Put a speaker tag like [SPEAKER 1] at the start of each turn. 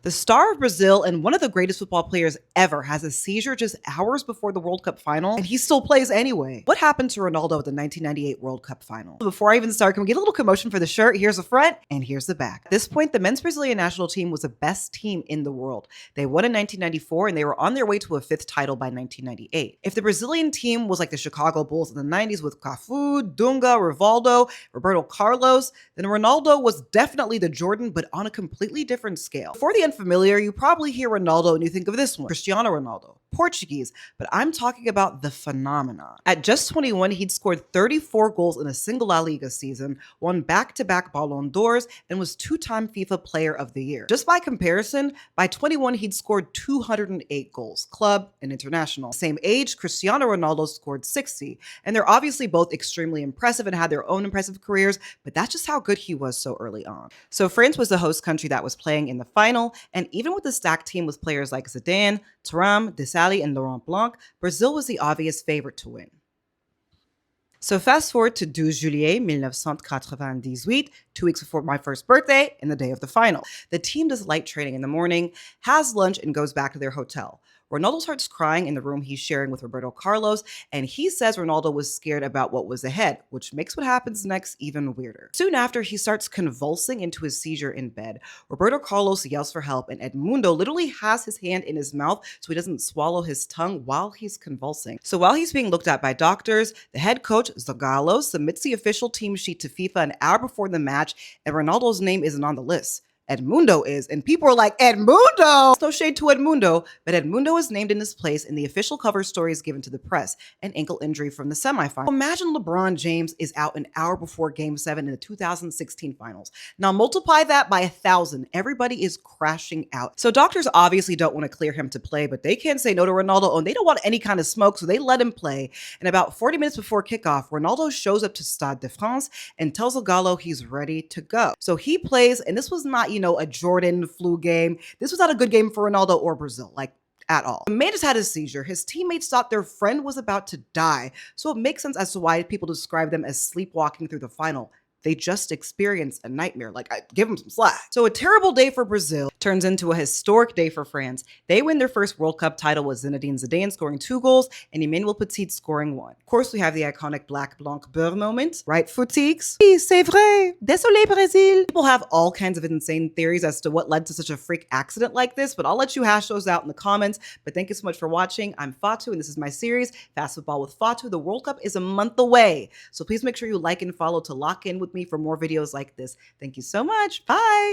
[SPEAKER 1] The star of Brazil and one of the greatest football players ever has a seizure just hours before the World Cup final, and he still plays anyway. What happened to Ronaldo at the 1998 World Cup final? Before I even start, can we get a little commotion for the shirt? Here's the front and here's the back. At this point, the men's Brazilian national team was the best team in the world. They won in 1994 and they were on their way to a fifth title by 1998. If the Brazilian team was like the Chicago Bulls in the 90s with Cafu, Dunga, Rivaldo, Roberto Carlos, then Ronaldo was definitely the Jordan, but on a completely different scale. For the unfamiliar, you probably hear Ronaldo and you think of this one, Cristiano Ronaldo, Portuguese, but I'm talking about the phenomenon. At just 21, he'd scored 34 goals in a single La Liga season, won back-to-back Ballon d'Ors, and was two-time FIFA Player of the Year. Just by comparison, by 21, he'd scored 208 goals, club and international. Same age, Cristiano Ronaldo scored 60, and they're obviously both extremely impressive and had their own impressive careers, but that's just how good he was so early on. So France was the host country that was playing in the final, and even with the stacked team with players like Zidane, Thuram, Desailly, and Laurent Blanc, Brazil was the obvious favorite to win. So fast forward to 12 juillet 1998, 2 weeks before my first birthday and the day of the final. The team does light training in the morning, has lunch, and goes back to their hotel. Ronaldo starts crying in the room he's sharing with Roberto Carlos, and he says Ronaldo was scared about what was ahead, which makes what happens next even weirder. Soon after, he starts convulsing into his seizure in bed. Roberto Carlos yells for help, and Edmundo literally has his hand in his mouth so he doesn't swallow his tongue while he's convulsing. So while he's being looked at by doctors, the head coach, Zagallo, submits the official team sheet to FIFA an hour before the match, and Ronaldo's name isn't on the list. Edmundo is, and people are like, Edmundo! No shade to Edmundo, but Edmundo is named in his place in the official cover stories given to the press, an ankle injury from the semifinal. Imagine LeBron James is out an hour before Game 7 in the 2016 finals. Now multiply that by 1,000. Everybody is crashing out. So doctors obviously don't want to clear him to play, but they can't say no to Ronaldo, and they don't want any kind of smoke, so they let him play. And about 40 minutes before kickoff, Ronaldo shows up to Stade de France and tells Zagallo he's ready to go. So he plays, and this was not, a Jordan flu game. This was not a good game for Ronaldo or Brazil, at all. The man just had a seizure. His teammates thought their friend was about to die, so it makes sense as to why people describe them as sleepwalking through the final. They just experienced a nightmare. I give them some slack. So a terrible day for Brazil turns into a historic day for France. They win their first World Cup title with Zinedine Zidane scoring 2 goals and Emmanuel Petit scoring 1. Of course, we have the iconic Black Blanc Beurre moment, right, Footix? Oui, c'est vrai. Désolé, Brésil. People have all kinds of insane theories as to what led to such a freak accident like this, but I'll let you hash those out in the comments. But thank you so much for watching. I'm Fatu, and this is my series, Fast Football with Fatu. The World Cup is a month away, so please make sure you like and follow to lock in with me for more videos like this. Thank you so much. Bye.